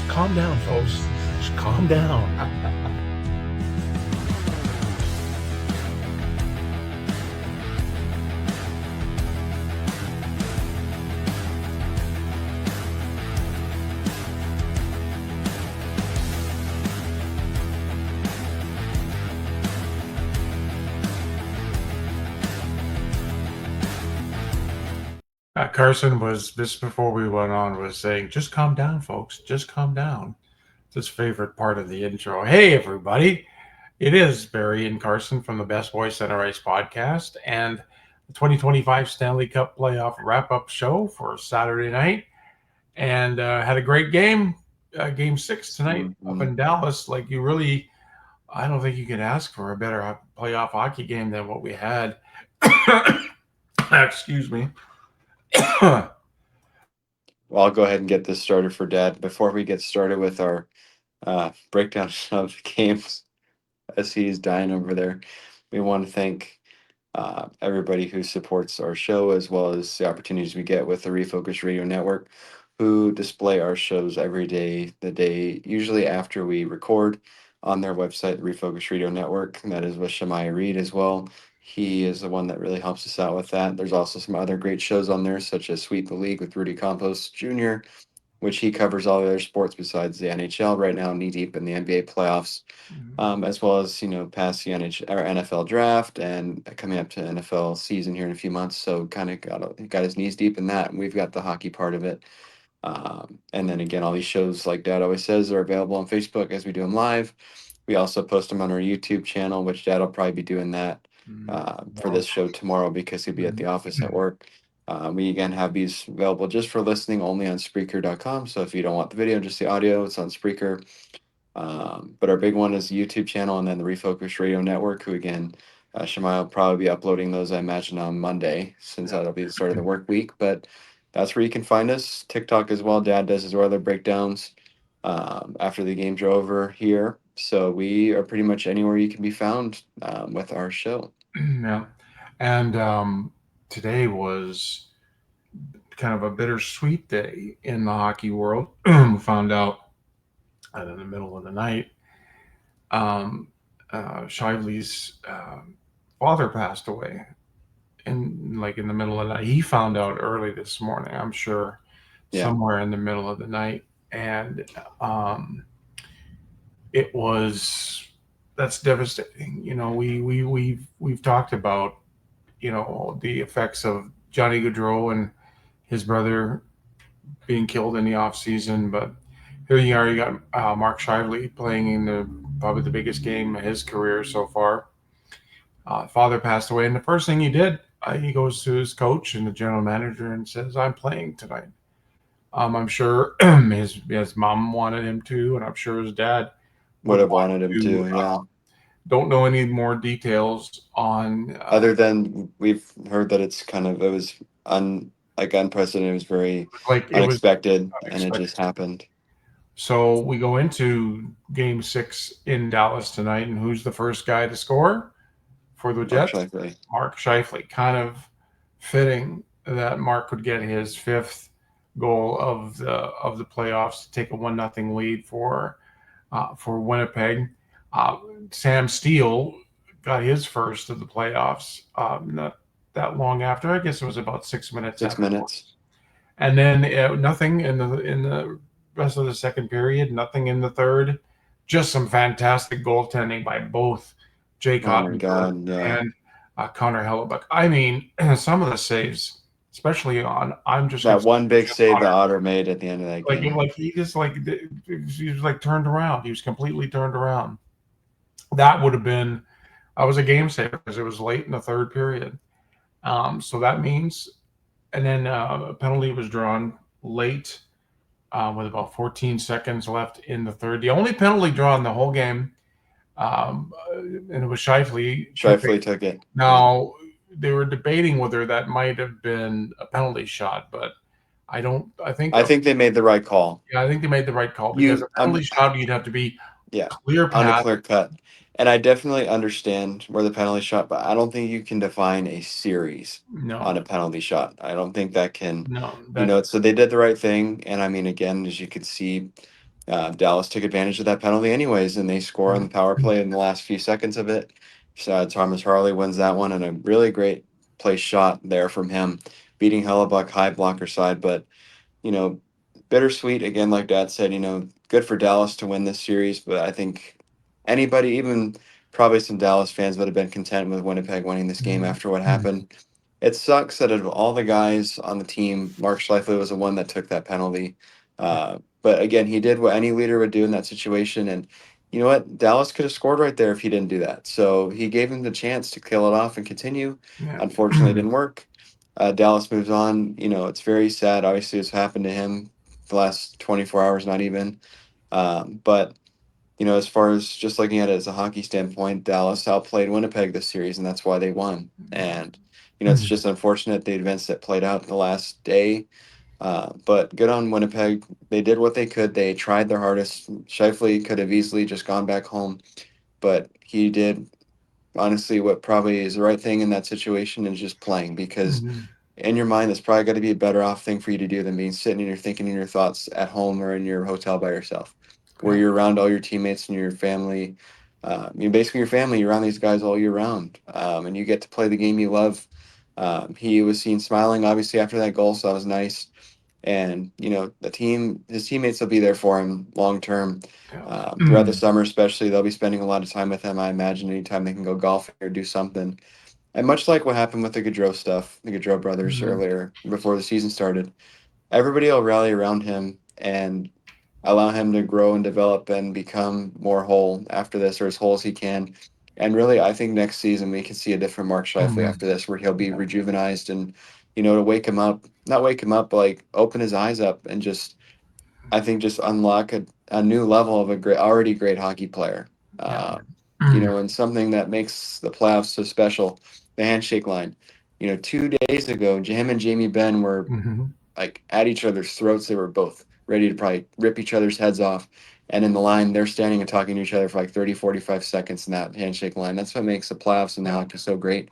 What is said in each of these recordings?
calm down, folks. Just calm down. Carson was, just before we went on, was saying, just calm down, folks. Just calm down. It's his favorite part of the intro. Hey, everybody. It is Barry and Carson from the Best Boys Center Ice podcast and the 2025 Stanley Cup playoff wrap-up show for Saturday night. And had a great game, game 6 tonight up in Dallas. Like, I don't think you could ask for a better playoff hockey game than what we had. Excuse me. Well, I'll go ahead and get this started for Dad. Before we get started with our breakdown of the games, as he's dying over there, we want to thank everybody who supports our show, as well as the opportunities we get with the Refocused Radio Network, who display our shows every day, the day usually after we record on their website, the Refocused Radio Network. And that is with Shemaiah Reed as well. He is the one that really helps us out with that. There's also some other great shows on there, such as Sweep the League with Rudy Campos Jr., which he covers all the other sports besides the NHL right now, knee deep in the NBA playoffs, as well as past the NFL draft and coming up to NFL season here in a few months. So kind of got his knees deep in that, and we've got the hockey part of it. And then again, all these shows, like Dad always says, are available on Facebook as we do them live. We also post them on our YouTube channel, which Dad will probably be doing that for this show tomorrow because he'll be at the office at work. We again have these available just for listening only on Spreaker.com. So if you don't want the video, just the audio, it's on Spreaker. But our big one is the YouTube channel and then the Refocused Radio Network, who again, Shemai will probably be uploading those, I imagine, on Monday, since that'll be the start of the work week. But that's where you can find us. TikTok as well. Dad does his weather breakdowns after the games are over here. So we are pretty much anywhere you can be found with our show. Yeah. And today was kind of a bittersweet day in the hockey world. We found out in the middle of the night, Shively's father passed away. And like in the middle of the night, he found out early this morning, I'm sure, somewhere in the middle of the night. And that's devastating. We've talked about, the effects of Johnny Gaudreau and his brother being killed in the off season, but here you are. You got Mark Shively playing in probably the biggest game of his career so far. Father passed away, and the first thing he did, he goes to his coach and the general manager and says, "I'm playing tonight." I'm sure his mom wanted him to, and I'm sure his dad would have wanted him to. Yeah. Don't know any more details on other than we've heard that it was unprecedented. It was very unexpected, and it just happened. So we go into game 6 in Dallas tonight, and who's the first guy to score for the Jets? Mark Shifley. Kind of fitting that Mark would get his 5th goal of the playoffs to take a 1-0 lead for Winnipeg. Sam Steele got his first of the playoffs not that long after. I guess it was about 6 minutes. 6 minutes. And then nothing in the rest of the second period, nothing in the third. Just some fantastic goaltending by both Jake Ottenberg and Connor Hellebuck. I mean, some of the saves, especially on that one big save that Otter made at the end of that game. Like he was turned around. He was completely turned around. That would have been, was a game saver because it was late in the third period. So that means, and then a penalty was drawn late with about 14 seconds left in the third. The only penalty drawn the whole game, and it was Shifley. Shifley took it. Now, they were debating whether that might have been a penalty shot, but I think they made the right call. Yeah, I think they made the right call because a penalty shot, you'd have to be clear path. On a clear cut. And I definitely understand where the penalty shot, but I don't think you can define a series on a penalty shot. I don't think that can. So they did the right thing. And I mean, again, as you could see, Dallas took advantage of that penalty anyways, and they score on the power play in the last few seconds of it. So Thomas Harley wins that one, and a really great place shot there from him, beating Hellebuck high blocker side. But you know, bittersweet again, like Dad said. Good for Dallas to win this series, but I think anybody, even probably some Dallas fans, would have been content with Winnipeg winning this game after what happened. It sucks that of all the guys on the team, Mark Schleifele was the one that took that penalty. But again, he did what any leader would do in that situation. And you know what? Dallas could have scored right there if he didn't do that. So he gave him the chance to kill it off and continue. Yeah. Unfortunately, it didn't work. Dallas moves on. It's very sad. Obviously, it's happened to him the last 24 hours, not even. But as far as just looking at it as a hockey standpoint, Dallas outplayed Winnipeg this series, and that's why they won. And it's just unfortunate the events that played out in the last day. But good on Winnipeg. They did what they could. They tried their hardest. Shifley could have easily just gone back home, but he did honestly what probably is the right thing in that situation is just playing, because in your mind that's probably got to be a better off thing for you to do than being sitting and you're thinking in your thoughts at home or in your hotel by yourself, where Yeah. you're around all your teammates and your family. Basically your family, you're around these guys all year round, and you get to play the game you love. He was seen smiling obviously after that goal, so that was nice. And his teammates will be there for him long term, throughout the summer especially. They'll be spending a lot of time with him, I imagine. Anytime they can go golfing or do something, and much like what happened with the Gaudreau stuff, the Gaudreau brothers earlier before the season started, everybody will rally around him and allow him to grow and develop and become more whole after this, or as whole as he can. And really, I think next season we can see a different Mark Scheifele after this, where he'll be rejuvenized and, to wake him up, not wake him up, but like open his eyes up and just, I think, just unlock a new level of a great, already great hockey player. Yeah. And something that makes the playoffs so special, the handshake line. 2 days ago, him and Jamie Benn were like at each other's throats. They were both ready to probably rip each other's heads off. And in the line, they're standing and talking to each other for like 30, 45 seconds in that handshake line. That's what makes the playoffs and the hockey so great.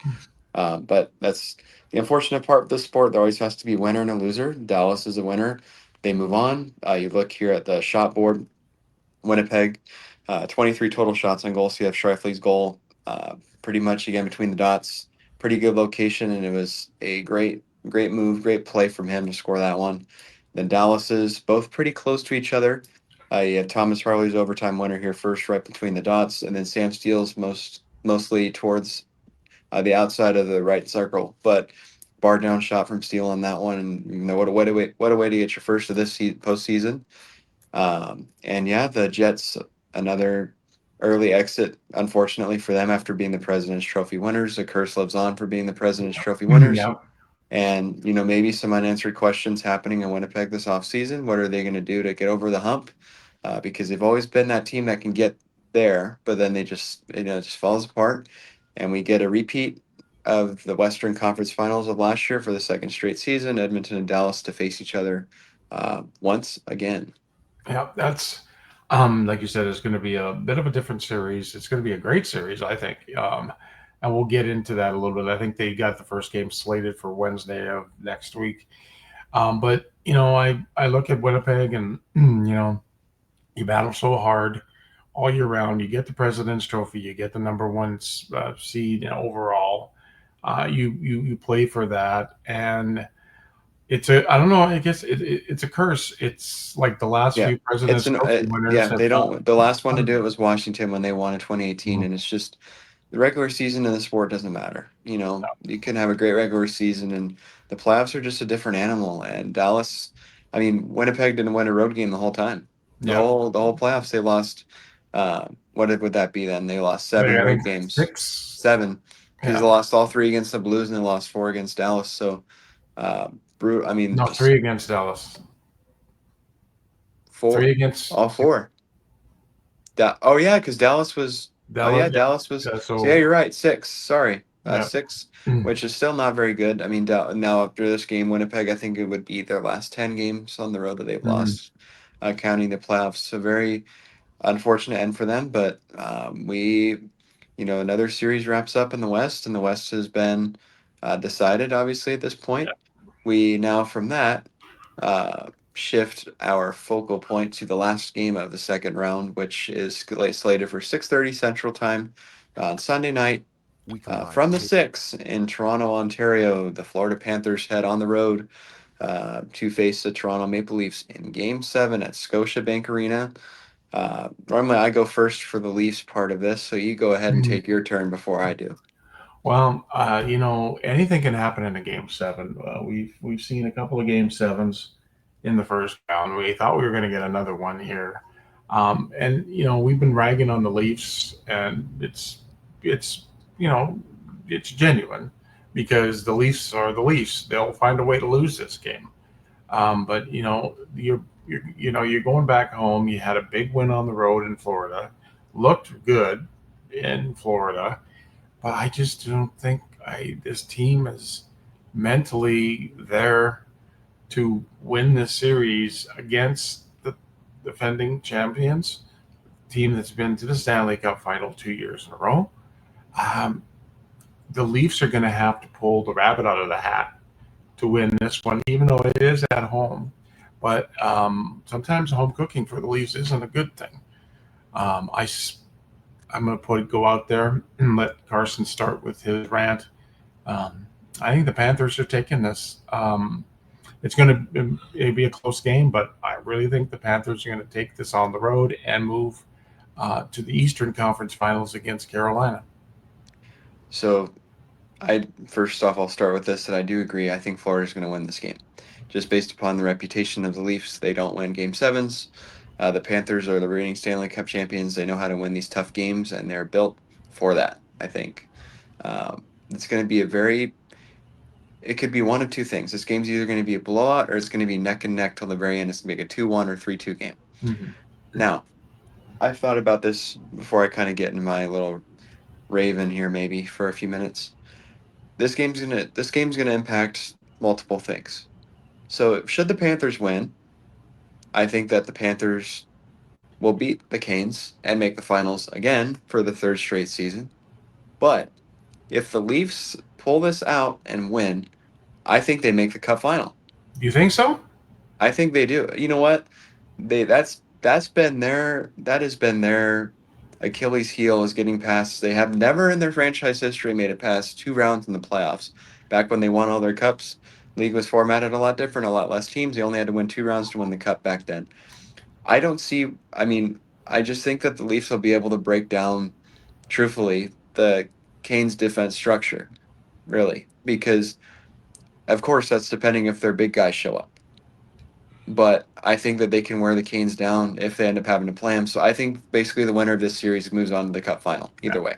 But that's the unfortunate part of this sport. There always has to be a winner and a loser. Dallas is a winner. They move on. You look here at the shot board. Winnipeg, 23 total shots on goal. So you have Schreifele's goal, pretty much again between the dots. Pretty good location, and it was a great, great move, great play from him to score that one. Then Dallas's, both pretty close to each other. You have Thomas Harley's overtime winner here first, right between the dots, and then Sam Steele's mostly towards the outside of the right circle. But bar down shot from Steele on that one, and what a way to get your first of this postseason. And yeah, the Jets, another early exit, unfortunately for them, after being the President's Trophy winners. The curse lives on for being the President's Trophy winners. Yeah. And, maybe some unanswered questions happening in Winnipeg this offseason. What are they going to do to get over the hump? Because they've always been that team that can get there, but then they just, it just falls apart. And we get a repeat of the Western Conference Finals of last year for the second straight season, Edmonton and Dallas to face each other once again. Yeah, that's like you said, it's going to be a bit of a different series. It's going to be a great series, I think. And we'll get into that a little bit. I think they got the first game slated for Wednesday of next week. But I look at Winnipeg, and you battle so hard all year round. You get the President's Trophy. You get the number one seed overall. You play for that, and I don't know. I guess it's a curse. It's like the last Yeah, few President's Trophy winners have they don't. The last one to done. do it was Washington when they won in 2018, and it's just the regular season in the sport doesn't matter. You can have a great regular season, and the playoffs are just a different animal. And Dallas, I mean, Winnipeg didn't win a road game the whole time. The Yeah, whole playoffs they lost. Would that be then? They lost seven I road think games, 6. seven, because they Yeah, lost all three against the Blues and they lost four against Dallas. So, I mean, no, just 3 against Dallas. four, 3 against all four. Oh yeah, because Dallas was. Oh Dallas. yeah, Dallas was. Yeah, So yeah, so you're right. Six. Sorry, yeah. six, which is still not very good. I mean, now after this game, Winnipeg, I think it would be their last 10 games on the road that they've lost, counting the playoffs. So very unfortunate end for them. But another series wraps up in the West, and the West has been decided. Obviously, at this point, we now from that. shift our focal point to the last game of the second round, which is slated for 6:30 Central Time on Sunday night. From the 6 in Toronto, Ontario, the Florida Panthers head on the road to face the Toronto Maple Leafs in Game 7 at Scotiabank Arena. Normally, I go first for the Leafs part of this, so you go ahead and take your turn before I do. Well, anything can happen in a Game 7. We've seen a couple of Game 7s in the first round. We thought we were going to get another one here, and we've been ragging on the Leafs, and it's it's genuine because the Leafs are the Leafs. They'll find a way to lose this game. But you're going back home. You had a big win on the road in Florida, looked good in Florida, but I just don't think this team is mentally there to win this series against the defending champions, team that's been to the Stanley Cup final 2 years in a row. Um, the Leafs are going to have to pull the rabbit out of the hat to win this one, even though it is at home. But sometimes home cooking for the Leafs isn't a good thing. I'm going to go out there and let Carson start with his rant. I think the Panthers are taking this. It's going to be a close game, but I really think the Panthers are going to take this on the road and move to the Eastern Conference Finals against Carolina. So, first off, I'll start with this, that I do agree. I think Florida's going to win this game. Just based upon the reputation of the Leafs, they don't win Game 7s. The Panthers are the reigning Stanley Cup champions. They know how to win these tough games, and they're built for that, I think. It's going to be it could be one of two things. This game's either going to be a blowout or it's going to be neck and neck till the very end. It's going to be a 2-1 or 3-2 game. Mm-hmm. Now, I've thought about this before I kind of get in my little raven here maybe for a few minutes. This game's gonna impact multiple things. So should the Panthers win, I think that the Panthers will beat the Canes and make the finals again for the third straight season. But if the Leafs pull this out and win, I think they make the Cup final. Do you think so? I think they do. You know what? That has been their Achilles heel, is getting past. They have never in their franchise history made it past 2 rounds in the playoffs. Back when they won all their cups, league was formatted a lot different, a lot less teams. They only had to win 2 rounds to win the cup back then. I don't see. I mean, I just think that the Leafs will be able to break down, truthfully, the Canes' defense structure, really, because of course that's depending if their big guys show up. But I think that they can wear the Canes down if they end up having to play them. So I think basically the winner of this series moves on to the Cup final. Either way,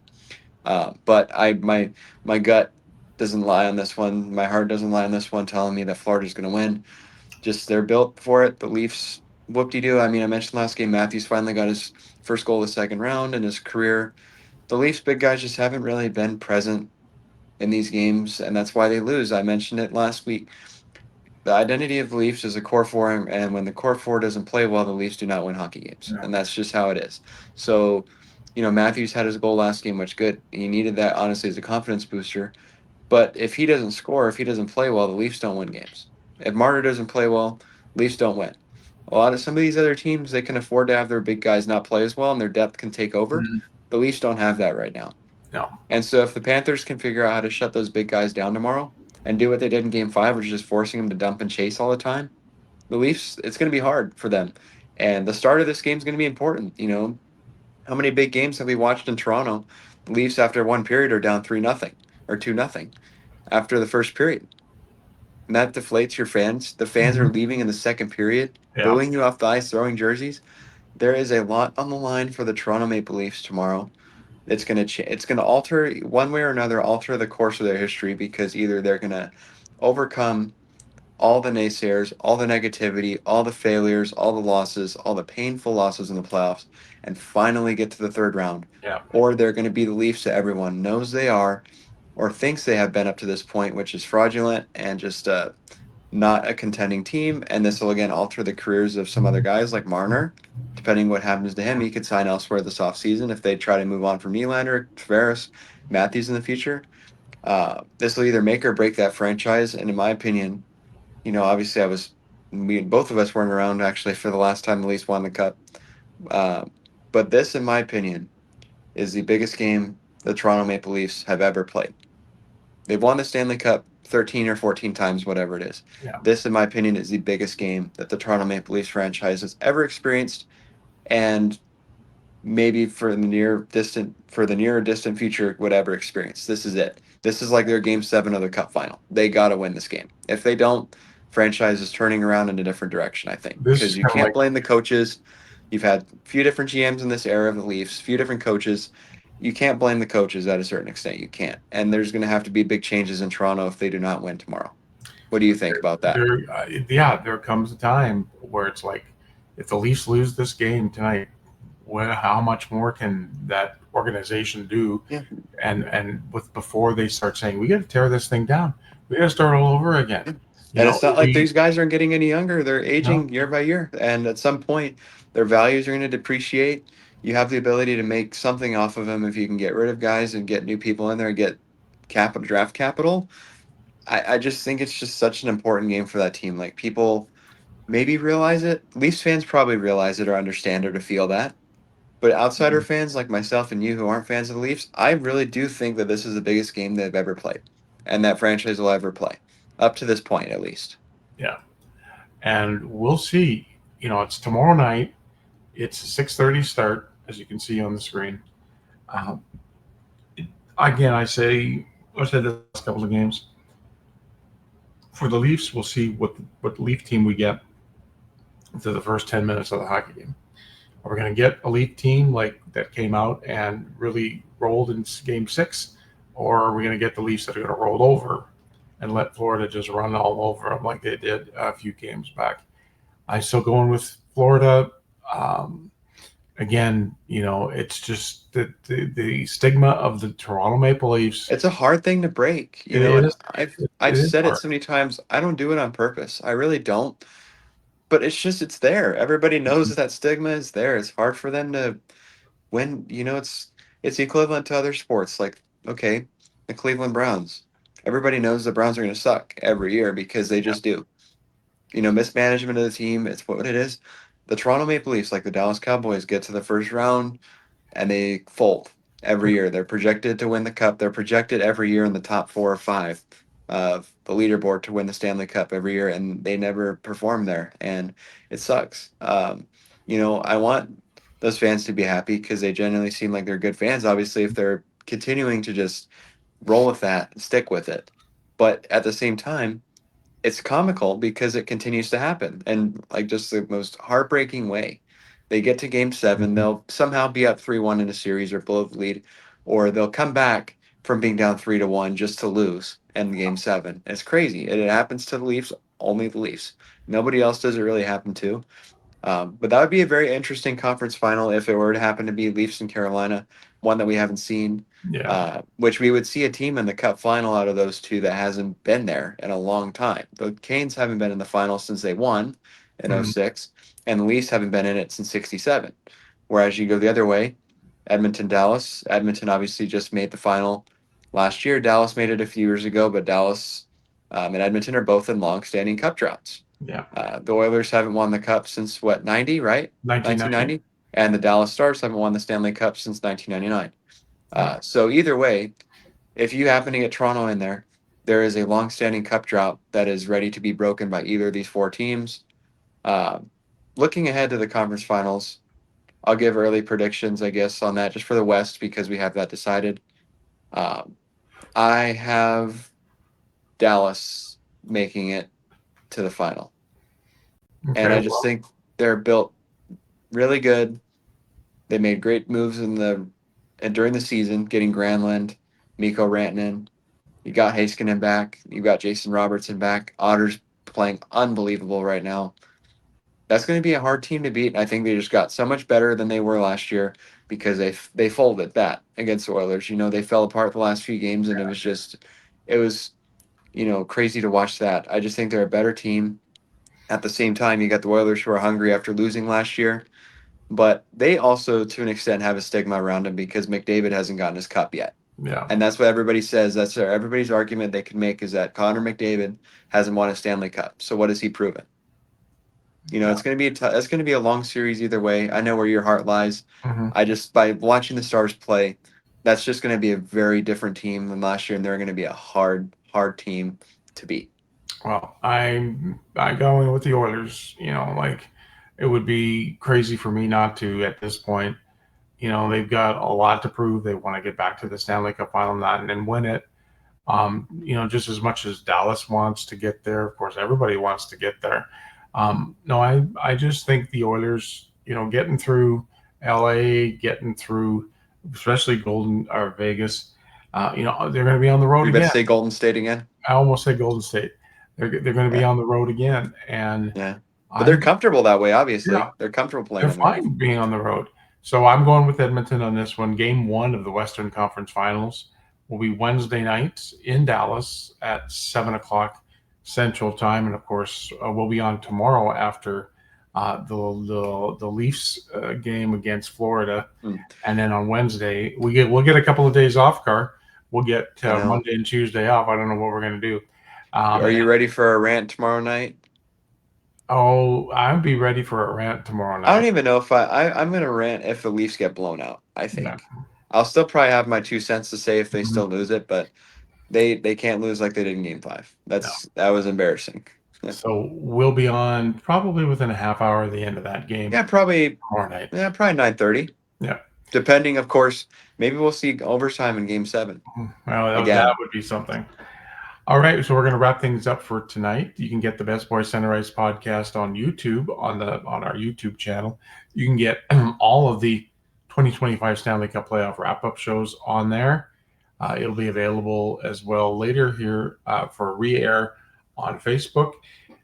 but my gut doesn't lie on this one. My heart doesn't lie on this one, telling me that Florida's going to win. Just they're built for it. The Leafs, whoop-de-doo. I mean, I mentioned last game, Matthews finally got his first goal of the second round in his career. The Leafs big guys just haven't really been present in these games, and that's why they lose. I mentioned it last week. The identity of the Leafs is a core four, and when the core four doesn't play well, the Leafs do not win hockey games, and that's just how it is. So, Matthews had his goal last game, which good. He needed that honestly as a confidence booster. But if he doesn't score, if he doesn't play well, the Leafs don't win games. If Marner doesn't play well, Leafs don't win. A lot of some of these other teams, they can afford to have their big guys not play as well, and their depth can take over. Mm-hmm. The Leafs don't have that right now. No. And so if the Panthers can figure out how to shut those big guys down tomorrow and do what they did in Game 5, which is just forcing them to dump and chase all the time, the Leafs, it's going to be hard for them. And the start of this game is going to be important. How many big games have we watched in Toronto? The Leafs, after one period, are down 3-0 or 2-0 after the first period. And that deflates your fans. The fans are leaving in the second period, booing you off the ice, throwing jerseys. There is a lot on the line for the Toronto Maple Leafs tomorrow. It's gonna alter, one way or another, alter the course of their history, because either they're gonna overcome all the naysayers, all the negativity, all the failures, all the losses, all the painful losses in the playoffs, and finally get to the third round. Yeah. Or they're going to be the Leafs that everyone knows they are, or thinks they have been up to this point, which is fraudulent and just not a contending team. And this will again alter the careers of some other guys like Marner. Depending what happens to him, he could sign elsewhere this offseason if they try to move on from Nylander, Tavares, Matthews in the future. This will either make or break that franchise. And in my opinion, obviously I was both of us weren't around actually for the last time the Leafs won the cup. Uh, but this, in my opinion, is the biggest game the Toronto Maple Leafs have ever played. They've won the Stanley Cup 13 or 14 times, whatever it is. Yeah. This, in my opinion, is the biggest game that the Toronto Maple Leafs franchise has ever experienced, and maybe for the near distant future would ever experience. This is it. This is like their game 7 of the cup final. They got to win this game. If they don't, franchise is turning around in a different direction, I think, This is because you kind of can't like, blame the coaches. You've had a few different GMs in this era of the Leafs, a few different coaches. You can't blame the coaches at a certain extent. You can't. And there's going to have to be big changes in Toronto if they do not win tomorrow. What do you think about that? there comes a time where it's like, if the Leafs lose this game tonight, how much more can that organization do? Yeah. And with before they start saying we got to tear this thing down, we got to start all over again. Yeah. You And know, it's not like these guys aren't getting any younger. They're no, aging year by year. And at some point, their values are going to depreciate. You have the ability to make something off of them if you can get rid of guys and get new people in there and get capital, draft capital. I just think it's just such an important game for that team. Like, people maybe realize it. Leafs fans probably realize it or understand it or feel that. But outsider fans like myself and you who aren't fans of the Leafs, I really do think that this is the biggest game they've ever played and that franchise will ever play, up to this point at least. yeah, and we'll see. You know, it's tomorrow night. It's a 6:30 start, as you can see on the screen. Um, Again, I said the last couple of games for the Leafs. We'll see what Leaf team we get to the first 10 minutes of the hockey game. Are we going to get a Leaf team like that came out and really rolled in Game 6, or are we going to get the Leafs that are going to roll over and let Florida just run all over them like they did a few games back? I'm still going with Florida. Um, Again, you know, it's just the stigma of the Toronto Maple Leafs. It's a hard thing to break, It and is. I've It is said it hard. so many times. I don't do it on purpose. I really don't. But it's there. Everybody knows that stigma is there. It's hard for them to win. It's equivalent to other sports. Like, okay, the Cleveland Browns. Everybody knows the Browns are going to suck every year because they Yeah. just do. Mismanagement of the team. It's what it is. The Toronto Maple Leafs, like the Dallas Cowboys, get to the first round and they fold every year. They're projected to win the cup. They're projected every year in the top 4 or 5 of the leaderboard to win the Stanley Cup every year, and they never perform there, and it sucks. I want those fans to be happy because they genuinely seem like they're good fans. Obviously, if they're continuing to just roll with that and stick with it, but at the same time it's comical because it continues to happen and like just the most heartbreaking way. They get to game 7, Mhm. they'll somehow be up 3-1 in a series or blow the lead, or they'll come back from being down 3-1 just to lose in game 7. It's crazy. It happens to the Leafs, only the Leafs. Nobody else does it really happen to. But that would be a very interesting conference final if it were to happen to be Leafs and Carolina, one that we haven't seen. Yeah. Which we would see a team in the Cup final out of those two that hasn't been there in a long time. The Canes haven't been in the final since they won in Mhm. 06, and the Leafs haven't been in it since 67. Whereas you go the other way, Edmonton, Dallas. Edmonton obviously just made the final last year. Dallas made it a few years ago, but Dallas and Edmonton are both in long-standing Cup droughts. Yeah. The Oilers haven't won the Cup since what, 90, right? 1990. 1990. And the Dallas Stars haven't won the Stanley Cup since 1999. Yeah. So either way, if you happen to get Toronto in there, there is a long-standing Cup drought that is ready to be broken by either of these 4 teams. Uh, Looking ahead to the conference finals, I'll give early predictions, I guess, on that just for the West because we have that decided. Um, I have Dallas making it to the final, and Okay. I just Well. think they're built really good. They made great moves and during the season, getting Granlund, Mikko Rantanen. You got Heiskanen back. You got Jason Robertson back. Otter's playing unbelievable right now. That's going to be a hard team to beat. I think they just got so much better than they were last year because they folded that against the Oilers. They fell apart the last few games, and it was crazy to watch that. I just think they're a better team. At the same time, you got the Oilers who are hungry after losing last year. But they also, to an extent, have a stigma around him because McDavid hasn't gotten his cup yet. Yeah. And that's what everybody says. Everybody's argument they can make is that Connor McDavid hasn't won a Stanley Cup. So what has he proven? You know, it's going to be it's going to be a long series either way. I know where your heart lies. Mm-hmm. I just, by watching the Stars play, that's just going to be a very different team than last year, and they're going to be a hard team to beat. Well, I go in with the Oilers. You know, like it would be crazy for me not to at this point. You know, they've got a lot to prove. They want to get back to the Stanley Cup final and win it. You know, just as much as Dallas wants to get there, of course, everybody wants to get there. No, I just think the Oilers, you know, getting through LA, getting through, especially Golden or Vegas, you know, they're going to be on the road You better again. say Golden State again. I almost said Golden State. They're going to be on the road again, and yeah, but they're comfortable that way. Obviously, they're comfortable playing. They're fine being on the road. So I'm going with Edmonton on this one. Game 1 of the Western Conference Finals will be Wednesday night in Dallas at 7:00 Central Time, and of course we'll be on tomorrow after the Leafs game against Florida, and then on Wednesday we'll get a couple of days off. We'll get Monday and Tuesday off. I don't know what we're going to do. Are you ready for a rant tomorrow night? Oh, I'll be ready for a rant tomorrow night. I don't even know if I'm going to rant if the Leafs get blown out. I think I'll still probably have my 2 cents to say if they still lose it, but they can't lose like they did in Game 5. That was embarrassing. So we'll be on probably within a half hour of the end of that game. Yeah, probably tomorrow night. Yeah, probably 9:30. Yeah, depending, of course. Maybe we'll see overtime in Game 7. Well, that would be something. All right, so we're going to wrap things up for tonight. You can get the Best Boys Center Ice podcast on YouTube on our YouTube channel. You can get all of the 2025 Stanley Cup playoff wrap-up shows on there. It'll be available as well later here for re-air on Facebook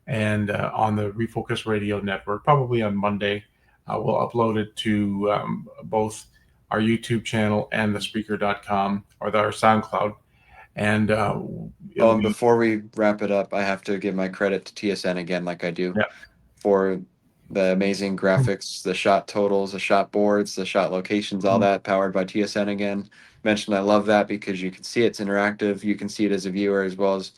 and on the Refocus Radio Network, probably on Monday. We'll upload it to both our YouTube channel and the Spreaker.com or our SoundCloud. And before we wrap it up, I have to give my credit to TSN again, like I do, for the amazing graphics, the shot totals, the shot boards, the shot locations, all that powered by TSN again. Mentioned I love that because you can see it's interactive. You can see it as a viewer as well as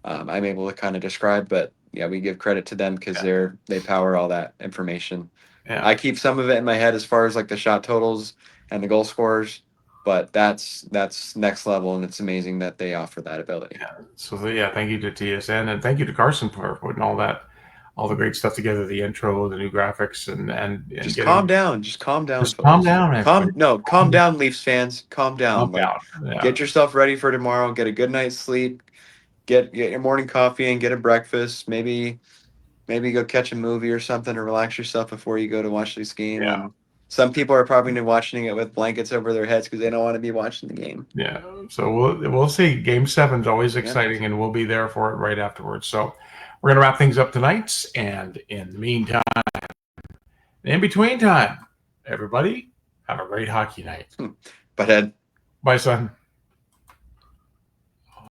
I'm able to kind of describe. But yeah, we give credit to them because they power all that information. Yeah. I keep some of it in my head as far as like the shot totals and the goal scorers. But that's next level, and it's amazing that they offer that ability. Yeah. So thank you to TSN and thank you to Carson for putting all the great stuff together, the intro, the new graphics, and just calm down. Just calm down. Just calm down. Calm down, Leafs fans. Calm down. Yeah. Get yourself ready for tomorrow. Get a good night's sleep. Get your morning coffee and get a breakfast. Maybe go catch a movie or something to relax yourself before you go to watch this game. Yeah. And some people are probably watching it with blankets over their heads because they don't want to be watching the game. Yeah. So we'll see. Game 7 is always exciting, and we'll be there for it right afterwards. So we're going to wrap things up tonight. And in the meantime, in between time, everybody have a great hockey night. Butthead. Bye, son.